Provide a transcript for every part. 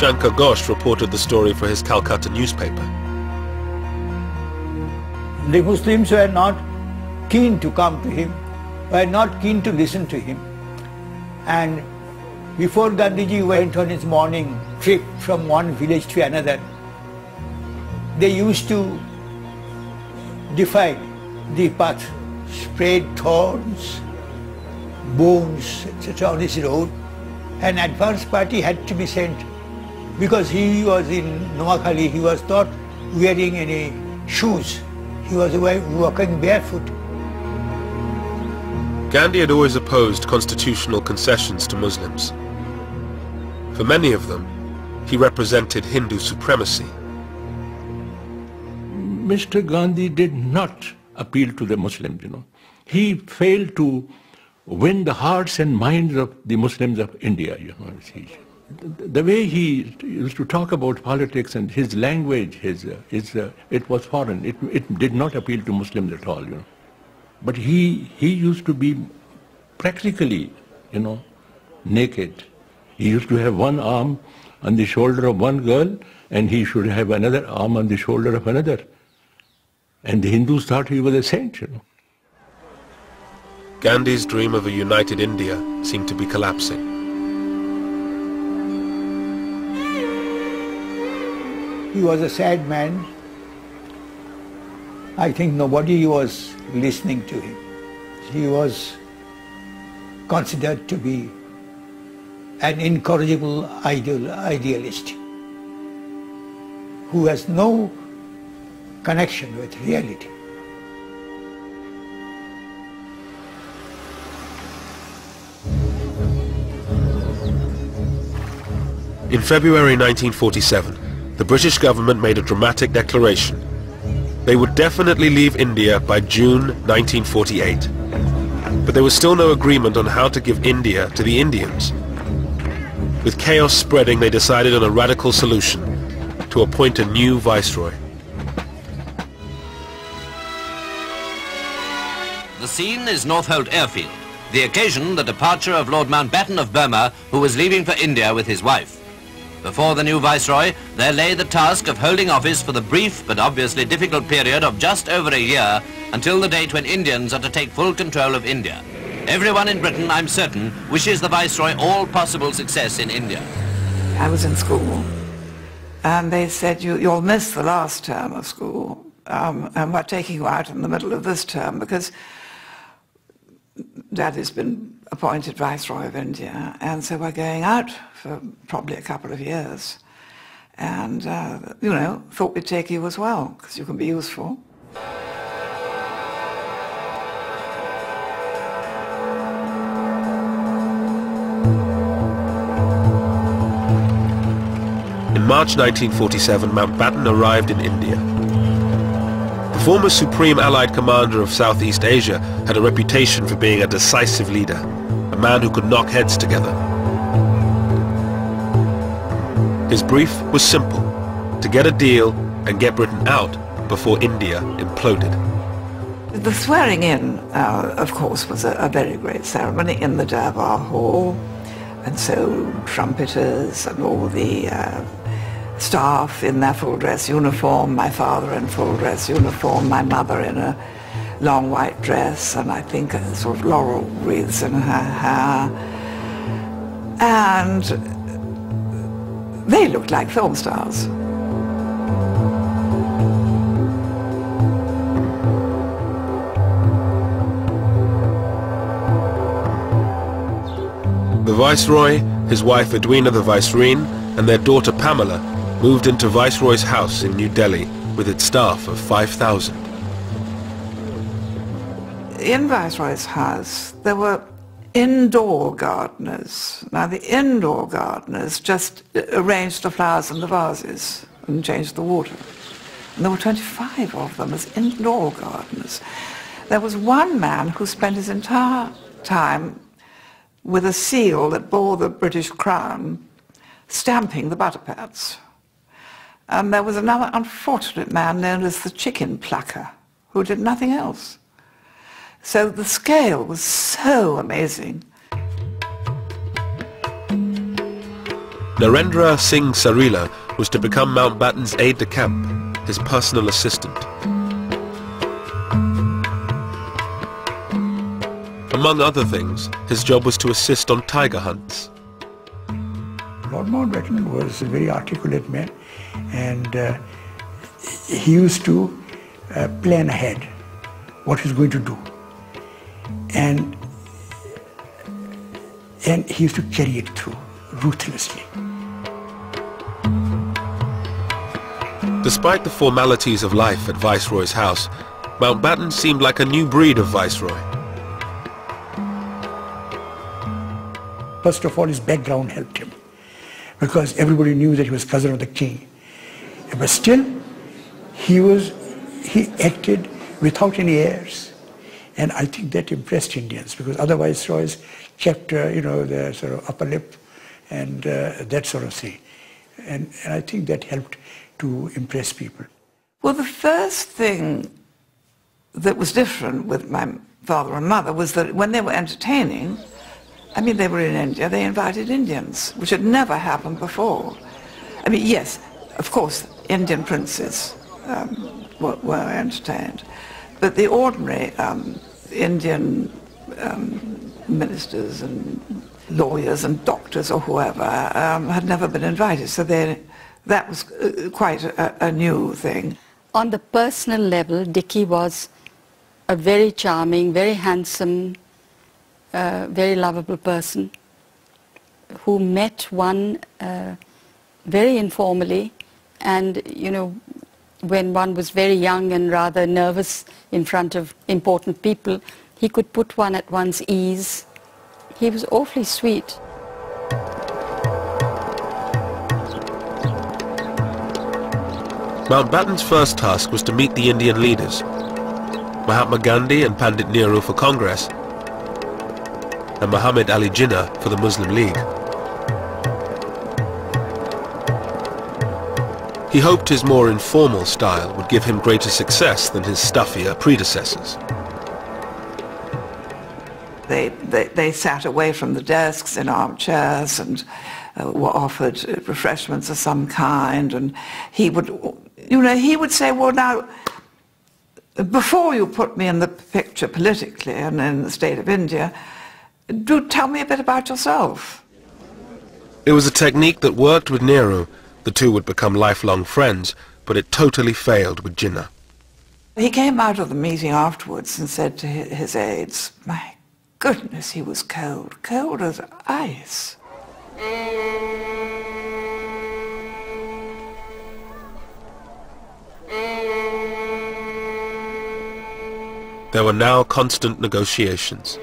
Shankar Ghosh reported the story for his Calcutta newspaper. The Muslims were not keen to come to him, were not keen to listen to him. And before Gandhiji went on his morning trip from one village to another, they used to defy the path, spread thorns, bones, etc. on his road. An advance party had to be sent because he was in Noakhali, he was not wearing any shoes. He was walking barefoot. Gandhi had always opposed constitutional concessions to Muslims. For many of them, he represented Hindu supremacy. Mr. Gandhi did not appeal to the Muslims, He failed to win the hearts and minds of the Muslims of India, The way he used to talk about politics and his language, it was foreign. It did not appeal to Muslims at all, But he used to be practically, naked. He used to have one arm on the shoulder of one girl, and he should have another arm on the shoulder of another. And the Hindus thought he was a saint, Gandhi's dream of a united India seemed to be collapsing. He was a sad man. I think nobody was listening to him. He was considered to be an incorrigible idealist who has no connection with reality. In February 1947, the British government made a dramatic declaration. They would definitely leave India by June 1948. But there was still no agreement on how to give India to the Indians. With chaos spreading, they decided on a radical solution: to appoint a new viceroy. The scene is Northolt Airfield. The occasion, the departure of Lord Mountbatten of Burma, who was leaving for India with his wife. Before the new viceroy, there lay the task of holding office for the brief but obviously difficult period of just over a year until the date when Indians are to take full control of India. Everyone in Britain, I'm certain, wishes the viceroy all possible success in India. I was in school, and they said, you'll miss the last term of school, and we're taking you out in the middle of this term because Daddy's been appointed Viceroy of India, and so we're going out for probably a couple of years. And, thought we'd take you as well, because you can be useful. In March 1947, Mountbatten arrived in India. The former Supreme Allied Commander of Southeast Asia had a reputation for being a decisive leader, a man who could knock heads together. His brief was simple: to get a deal and get Britain out before India imploded. The swearing in, of course, was a very great ceremony in the Durbar Hall, and so trumpeters and all the staff in their full dress uniform, my father in full dress uniform, my mother in a long white dress, and I think a sort of laurel wreaths in her hair. And they looked like film stars. The Viceroy, his wife Edwina the Vicereine, and their daughter Pamela moved into Viceroy's house in New Delhi with its staff of 5,000. In Viceroy's house, there were indoor gardeners. Now, the indoor gardeners just arranged the flowers in the vases and changed the water. And there were 25 of them as indoor gardeners. There was one man who spent his entire time with a seal that bore the British crown, stamping the butter pads. And there was another unfortunate man known as the chicken plucker, who did nothing else. So the scale was so amazing. Narendra Singh Sarila was to become Mountbatten's aide-de-camp, his personal assistant. Among other things, his job was to assist on tiger hunts. Lord Mountbatten was a very articulate man, and he used to plan ahead what he's going to do. And he used to carry it through ruthlessly. Despite the formalities of life at Viceroy's house, Mountbatten seemed like a new breed of Viceroy. First of all, his background helped him, because everybody knew that he was cousin of the king. But still, he acted without any airs. And I think that impressed Indians, because other viceroys kept, their sort of upper lip and that sort of thing. And I think that helped to impress people. Well, the first thing that was different with my father and mother was that when they were entertaining, I mean, they were in India, they invited Indians, which had never happened before. I mean, yes, of course, Indian princes were entertained, but the ordinary Indian ministers and lawyers and doctors or whoever had never been invited, so that was quite a new thing. On the personal level, Dickie was a very charming, very handsome, very lovable person who met one very informally, and when one was very young and rather nervous in front of important people, he could put one at one's ease. He was awfully sweet. Mountbatten's first task was to meet the Indian leaders, Mahatma Gandhi and Pandit Nehru for Congress, and Muhammad Ali Jinnah for the Muslim League. He hoped his more informal style would give him greater success than his stuffier predecessors. They sat away from the desks in armchairs and were offered refreshments of some kind, and he would say, well, now, before you put me in the picture politically and in the state of India, do tell me a bit about yourself. It was a technique that worked with Nehru. The two would become lifelong friends, but it totally failed with Jinnah. He came out of the meeting afterwards and said to his aides, my goodness, he was cold, cold as ice. There were now constant negotiations.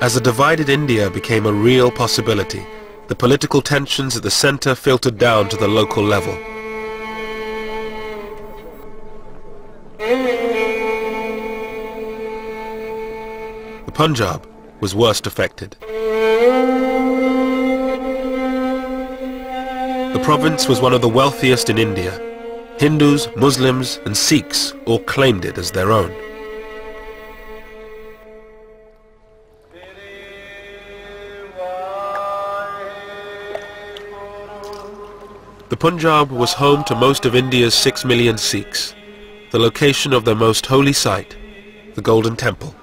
As a divided India became a real possibility, the political tensions at the centre filtered down to the local level. The Punjab was worst affected. The province was one of the wealthiest in India. Hindus, Muslims and Sikhs all claimed it as their own. The Punjab was home to most of India's 6 million Sikhs, the location of their most holy site, the Golden Temple.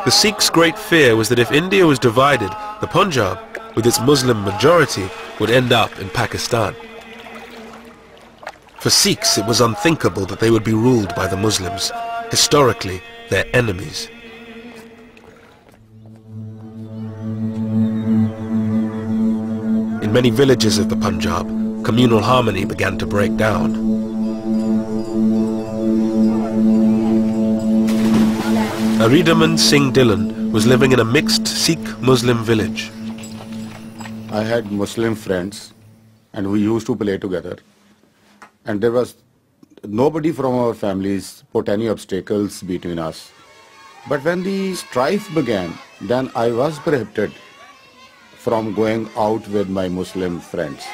The Sikhs' great fear was that if India was divided, the Punjab, with its Muslim majority, would end up in Pakistan. For Sikhs, it was unthinkable that they would be ruled by the Muslims, historically their enemies. In many villages of the Punjab, communal harmony began to break down. Aridaman Singh Dillon was living in a mixed Sikh-Muslim village. I had Muslim friends and we used to play together. And there was nobody from our families put any obstacles between us. But when the strife began, then I was prohibited from going out with my Muslim friends.